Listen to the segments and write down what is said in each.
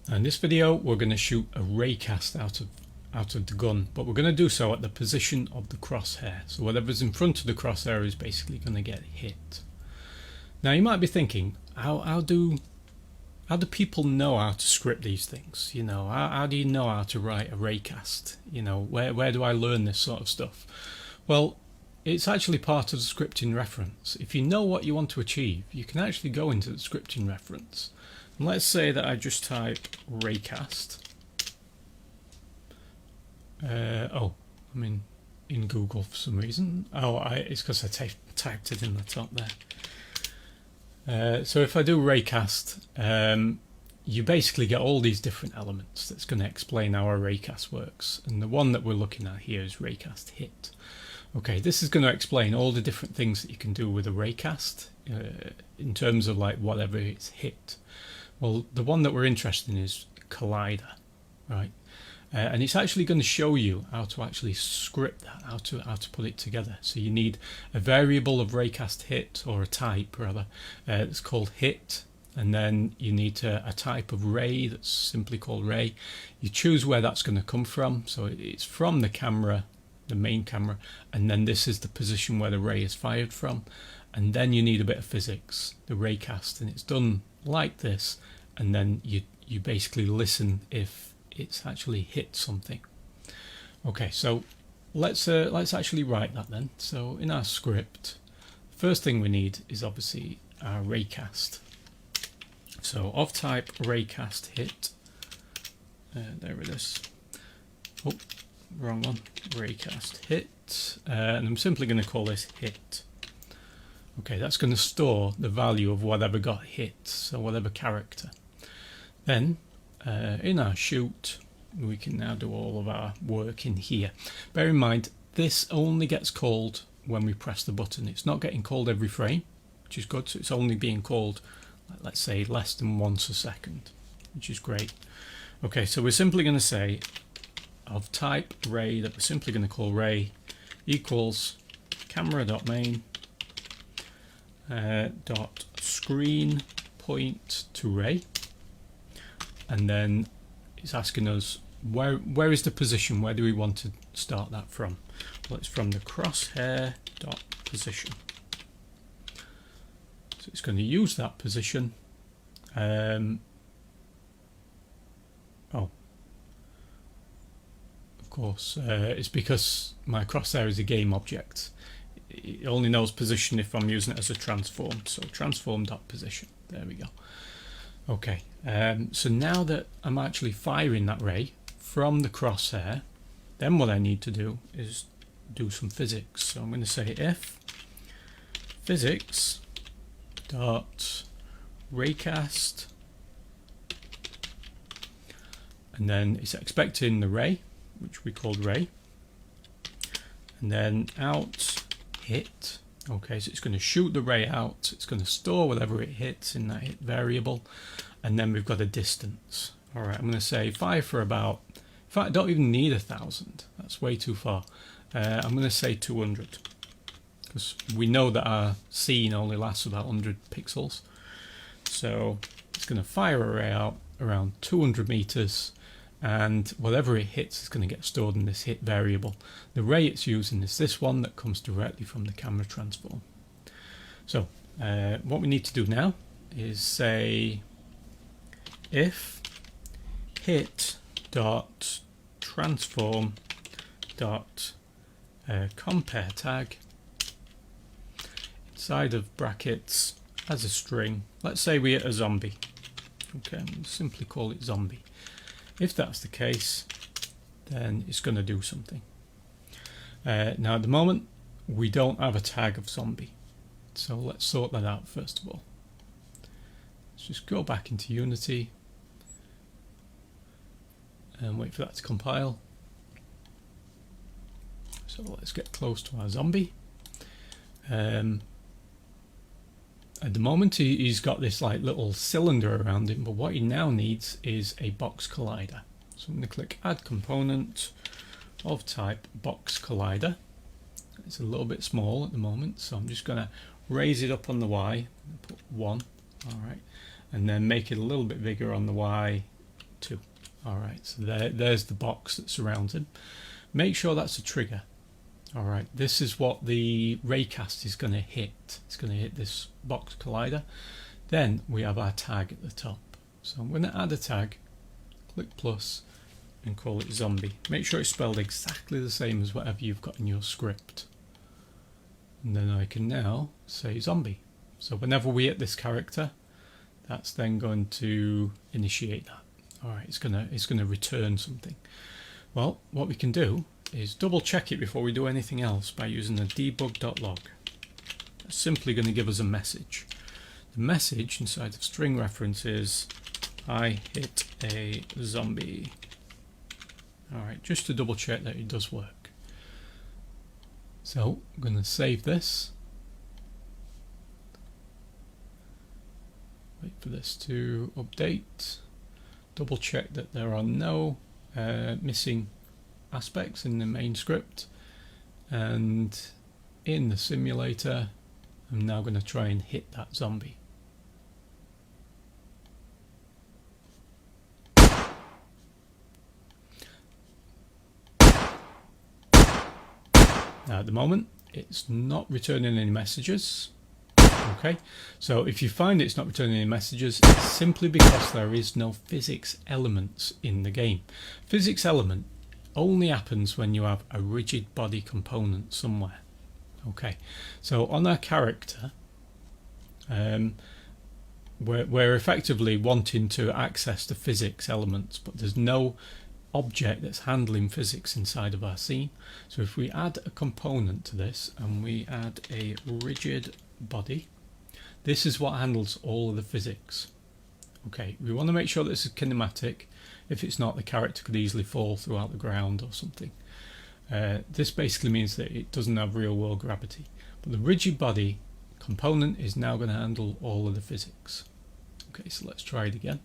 Now in this video we're going to shoot a raycast out of the gun, but we're going to do so at the position of the crosshair. So whatever's in front of the crosshair is basically going to get hit. Now you might be thinking, how do people know how to script these things? You know, how do you know how to write a raycast? You know, where do I learn this sort of stuff? Well, it's actually part of the scripting reference. If you know what you want to achieve, you can actually go into the scripting reference. And let's say that I just type raycast. I'm in Google for some reason. It's because I typed it in the top there. So if I do raycast, you basically get all these different elements that's going to explain how a raycast works. And the one that we're looking at here is raycast hit. Okay, this is going to explain all the different things that you can do with a raycast in terms of like whatever it's hit. Well, the one that we're interested in is collider, right? And it's actually going to show you how to actually script that, how to put it together. So you need a variable of raycast hit, or a type rather, that's called hit, and then you need a type of ray that's simply called ray. You choose where that's going to come from, so it's from the camera, the main camera, and then this is the position where the ray is fired from, and then you need a bit of physics, the raycast, and it's done like this, and then you basically listen if it's actually hit something. Okay, so let's actually write that then. So in our script, first thing we need is obviously our raycast. So of type raycast hit, there it is. Oh, wrong one. Raycast hit, and I'm simply going to call this hit. Okay, that's going to store the value of whatever got hit, so whatever character. Then in our shoot, we can now do all of our work in here. Bear in mind, this only gets called when we press the button. It's not getting called every frame, which is good. So it's only being called, let's say, less than once a second, which is great. Okay, so we're simply going to say of type ray, that we're simply going to call ray, equals camera.main dot screen point to ray, and then it's asking us where is the position, where do we want to start that from? Well, it's from the crosshair dot position, so it's going to use that position. Of course, it's because my crosshair is a game object. It only knows position if I'm using it as a transform, so transform.position. There we go. Okay, so now that I'm actually firing that ray from the crosshair, then what I need to do is do some physics. So I'm going to say if physics dot raycast, and then it's expecting the ray, which we called ray, and then out hit. Okay, so it's going to shoot the ray out, it's going to store whatever it hits in that hit variable, and then we've got a distance. Alright, I'm going to say 5 for about, in fact I don't even need 1,000, that's way too far. I'm going to say 200, because we know that our scene only lasts about 100 pixels. So it's going to fire a ray out around 200 meters, and whatever it hits is going to get stored in this hit variable. The ray it's using is this one that comes directly from the camera transform. So what we need to do now is say if hit dot transform dot compare tag, inside of brackets as a string, let's say we hit a zombie. Okay, I'm going to simply call it zombie. If that's the case, then it's going to do something. Now at the moment we don't have a tag of zombie, so let's sort that out first of all. Let's just go back into Unity and wait for that to compile. So let's get close to our zombie. At the moment he's got this like little cylinder around him, but what he now needs is a box collider. So I'm going to click add component of type box collider. It's a little bit small at the moment, so I'm just going to raise it up on the Y, put 1, alright, and then make it a little bit bigger on the Y, 2. Alright, so there's the box that surrounds him. Make sure that's a trigger. Alright, this is what the raycast is going to hit. It's going to hit this box collider. Then we have our tag at the top. So I'm going to add a tag, click plus, and call it zombie. Make sure it's spelled exactly the same as whatever you've got in your script. And then I can now say zombie. So whenever we hit this character, that's then going to initiate that. Alright, it's gonna return something. Well, what we can do is double check it before we do anything else by using the debug.log. That's simply going to give us a message. The message inside of string reference is I hit a zombie. Alright, just to double check that it does work. So I'm going to save this. Wait for this to update. Double check that there are no missing aspects in the main script, and in the simulator I'm now going to try and hit that zombie. Now at the moment it's not returning any messages. Okay, so if you find it's not returning any messages, it's simply because there is no physics elements in the game. Physics element only happens when you have a rigid body component somewhere. Okay, so on our character, we're effectively wanting to access the physics elements, but there's no object that's handling physics inside of our scene. So if we add a component to this and we add a rigid body, this is what handles all of the physics. Okay, we want to make sure that this is kinematic. If it's not, the character could easily fall throughout the ground or something. This basically means that it doesn't have real world gravity. But the rigid body component is now going to handle all of the physics. Okay, so let's try it again.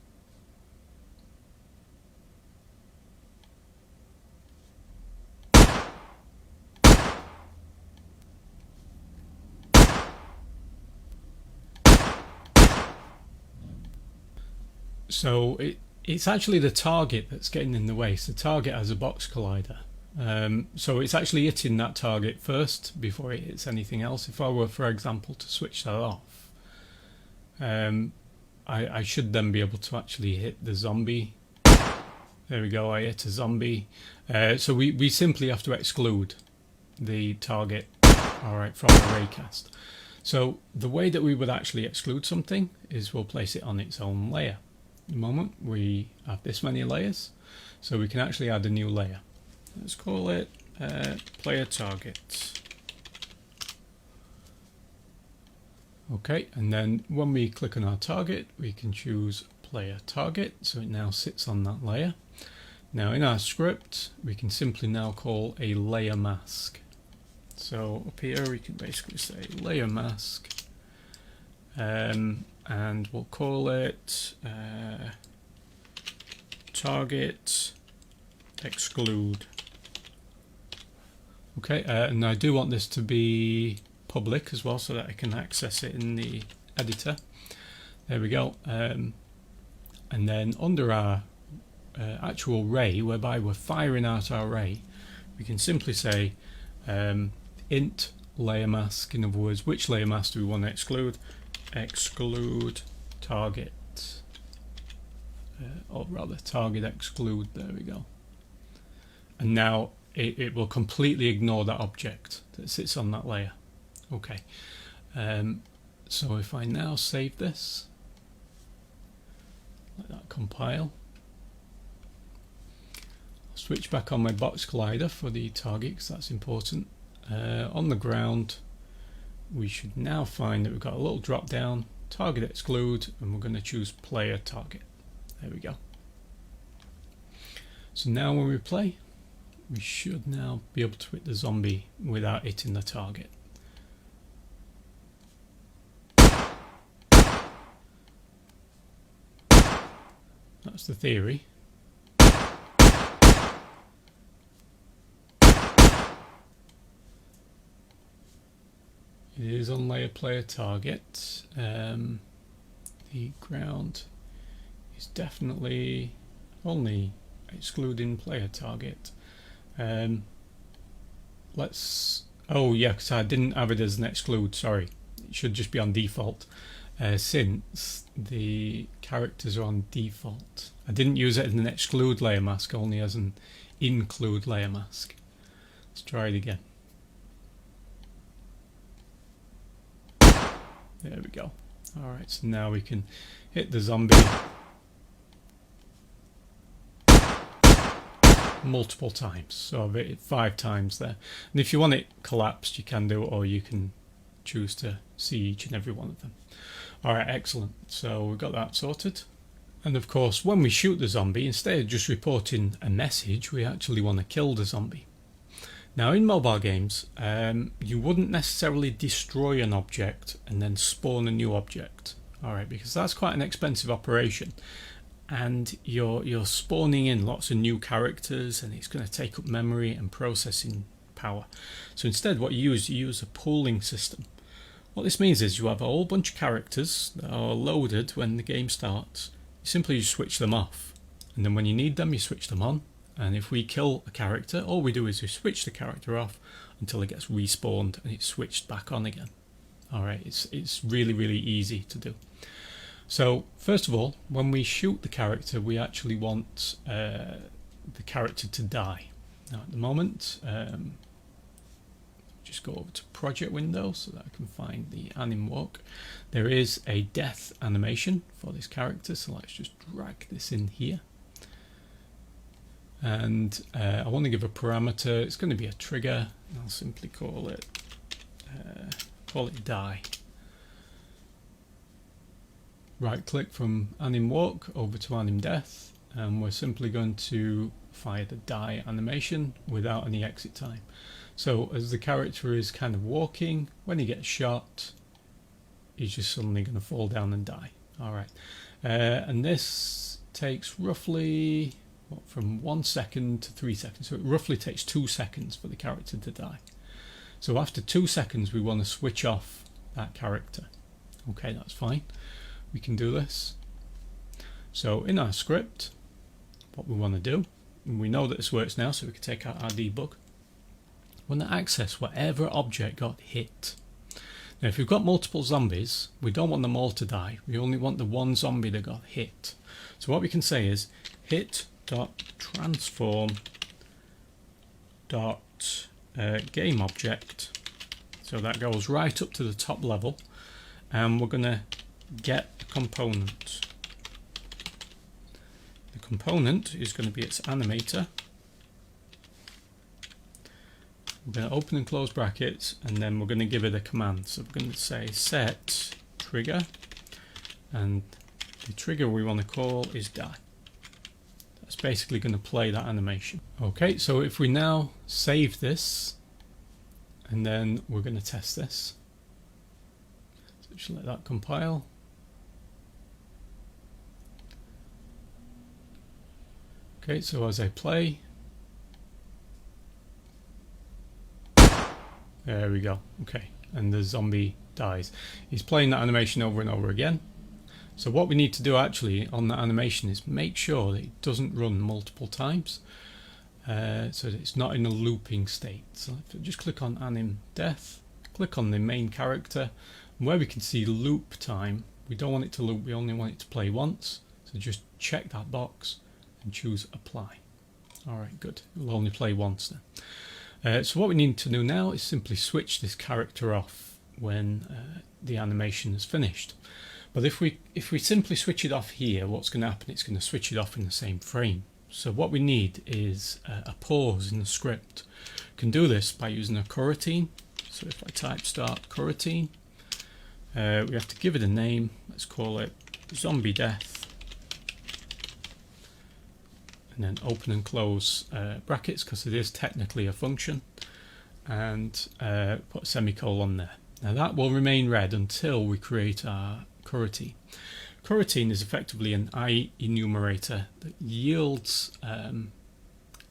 So it's actually the target that's getting in the way. So the target has a box collider. So it's actually hitting that target first before it hits anything else. If I were, for example, to switch that off, I should then be able to actually hit the zombie. There we go, I hit a zombie. So we simply have to exclude the target, alright, from the raycast. So the way that we would actually exclude something is we'll place it on its own layer. At the moment we have this many layers, so we can actually add a new layer. Let's call it player target. Okay, and then when we click on our target, we can choose player target, so it now sits on that layer. Now in our script, we can simply now call a layer mask. So up here we can basically say layer mask, and we'll call it target exclude. Okay, and I do want this to be public as well so that I can access it in the editor. There we go. And then under our actual ray, whereby we're firing out our ray, we can simply say int layer mask. In other words, which layer mask do we want to exclude? Exclude target, or rather target exclude. There we go. And now it will completely ignore that object that sits on that layer. Okay, so if I now save this, let that compile, I'll switch back on my box collider for the target because that's important. On the ground, we should now find that we've got a little drop down, target exclude, and we're going to choose player target. There we go. So now when we play, we should now be able to hit the zombie without hitting the target. That's the theory. It is on layer player target. The ground is definitely only excluding player target. Let's, oh yeah, because I didn't have it as an exclude, sorry. It should just be on default, since the characters are on default. I didn't use it as an exclude layer mask, only as an include layer mask. Let's try it again. There we go. Alright, so now we can hit the zombie multiple times. So I've hit it 5 times there. And if you want it collapsed, you can do it, or you can choose to see each and every one of them. Alright, excellent. So we've got that sorted. And of course, when we shoot the zombie, instead of just reporting a message, we actually want to kill the zombie. Now in mobile games, you wouldn't necessarily destroy an object and then spawn a new object. Alright, because that's quite an expensive operation. And you're spawning in lots of new characters, and it's going to take up memory and processing power. So instead what you use a pooling system. What this means is you have a whole bunch of characters that are loaded when the game starts. You simply just switch them off, and then when you need them you switch them on. And if we kill a character, all we do is we switch the character off until it gets respawned and it's switched back on again. Alright, it's really, really easy to do. So first of all, when we shoot the character, we actually want the character to die. Now at the moment, just go over to project window so that I can find the anim walk. There is a death animation for this character, so let's just drag this in here. And I want to give a parameter. It's going to be a trigger. I'll simply call it die. Right click from anim walk over to anim death, and we're simply going to fire the die animation without any exit time. So as the character is kind of walking, when he gets shot, he's just suddenly going to fall down and die. Alright, and this takes roughly from 1 second to 3 seconds, so it roughly takes 2 seconds for the character to die. So after 2 seconds we want to switch off that character. Okay, that's fine, we can do this. So in our script, what we want to do, and we know that this works now, so we can take out our debug. We want to access whatever object got hit. Now if we've got multiple zombies, we don't want them all to die, we only want the one zombie that got hit. So what we can say is hit.transform game object, so that goes right up to the top level, and we're going to get a component. The component is going to be its animator. We're going to open and close brackets, and then we're going to give it a command. So we're going to say set trigger, and the trigger we want to call is die. That's basically going to play that animation. Okay, so if we now save this, and then we're going to test this. So just let that compile. Okay, so as I play, there we go. Okay, and the zombie dies. He's playing that animation over and over again. So what we need to do actually on that animation is make sure that it doesn't run multiple times, so that it's not in a looping state. So if I just click on anim death, click on the main character, and where we can see loop time, we don't want it to loop, we only want it to play once. So just check that box and choose apply. Alright, good. It will only play once then. So what we need to do now is simply switch this character off when the animation is finished. But if we simply switch it off here, what's going to happen? It's going to switch it off in the same frame. So what we need is a pause in the script. You can do this by using a coroutine. So if I type start coroutine, we have to give it a name. Let's call it zombie death. And then open and close brackets, because it is technically a function, and put a semicolon there. Now that will remain red until we create our coroutine. Coroutine is effectively an I enumerator that yields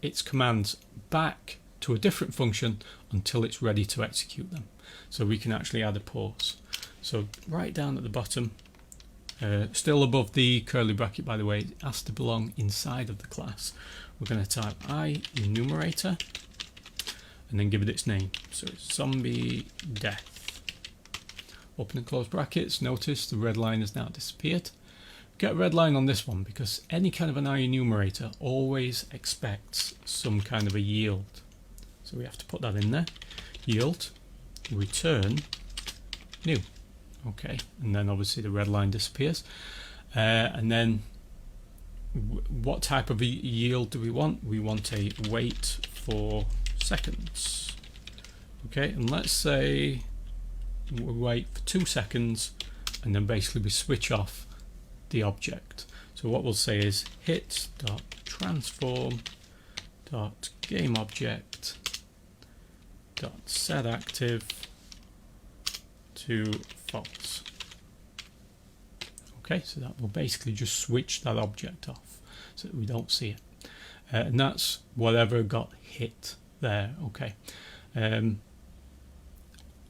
its commands back to a different function until it's ready to execute them. So we can actually add a pause. So right down at the bottom, Still above the curly bracket, by the way, it has to belong inside of the class. We're going to type I enumerator and then give it its name. So it's zombie death. Open and close brackets. Notice the red line has now disappeared. Get a red line on this one because any kind of an I enumerator always expects some kind of a yield. So we have to put that in there. Yield, return, new. Okay, and then obviously the red line disappears. And then what type of a yield do we want? We want a wait for seconds. Okay, and let's say we wait for 2 seconds and then basically we switch off the object. So what we'll say is hit.transform.gameObject.setActive to false. Okay, so that will basically just switch that object off so that we don't see it. And that's whatever got hit there. Okay.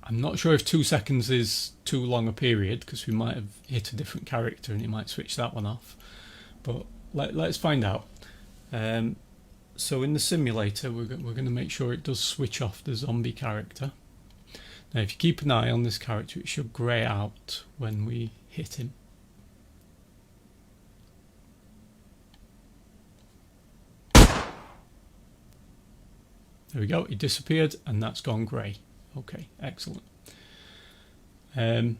I'm not sure if 2 seconds is too long a period because we might have hit a different character and it might switch that one off. But let's find out. So in the simulator, we're going to make sure it does switch off the zombie character. Now, if you keep an eye on this character, it should grey out when we hit him. There we go, it disappeared and that's gone grey. Okay, excellent. Now,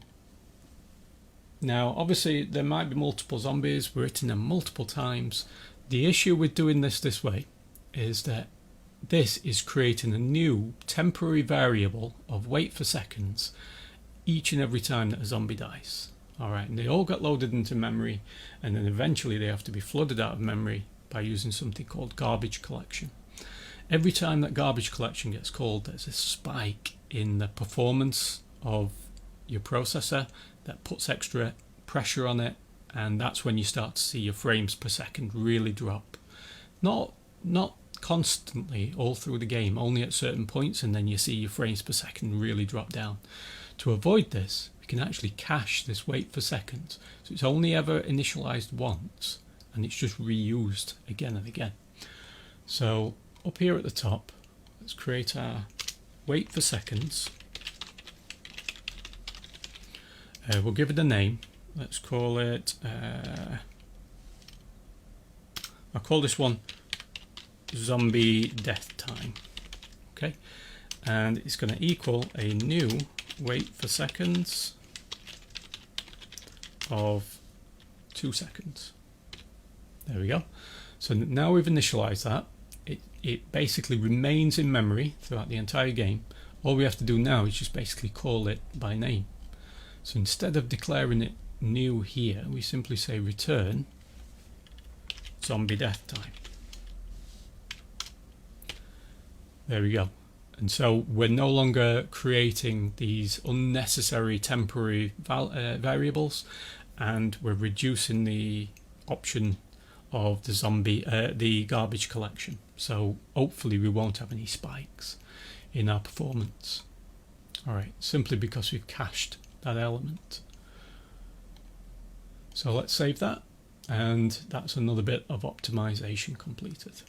obviously, there might be multiple zombies. We're hitting them multiple times. The issue with doing this way is that this is creating a new temporary variable of wait for seconds each and every time that a zombie dies. Alright, and they all get loaded into memory and then eventually they have to be flooded out of memory by using something called garbage collection. Every time that garbage collection gets called, there's a spike in the performance of your processor that puts extra pressure on it, and that's when you start to see your frames per second really drop. Not constantly all through the game, only at certain points, and then you see your frames per second really drop down. To avoid this, we can actually cache this wait for seconds, so it's only ever initialized once and it's just reused again and again. So up here at the top, let's create our wait for seconds. We'll give it a name. Let's call it, I'll call this one zombie death time. Okay, and it's going to equal a new wait for seconds of 2 seconds. There we go. So now we've initialized that. It basically remains in memory throughout the entire game. All we have to do now is just basically call it by name. So instead of declaring it new here, we simply say return zombie death time. There we go. And so we're no longer creating these unnecessary temporary variables, and we're reducing the option of the garbage collection. So hopefully we won't have any spikes in our performance. Alright, simply because we've cached that element. So let's save that, and that's another bit of optimization completed.